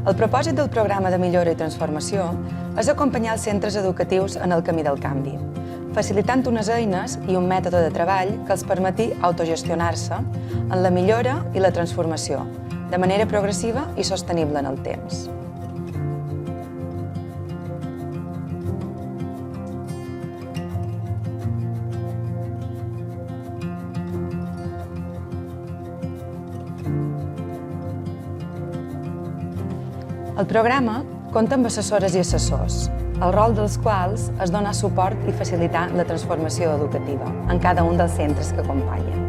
El propòsit del programa de millora i transformació és acompanyar els centres educatius en el camí del canvi, facilitant unes eines i un mètode de treball que els permeti autogestionar-se en la millora i la transformació, de manera progressiva i sostenible en el temps. El programa compta amb assessores i assessors, el rol dels quals és donar suport i facilitar la transformació educativa en cada un dels centres que acompanyen.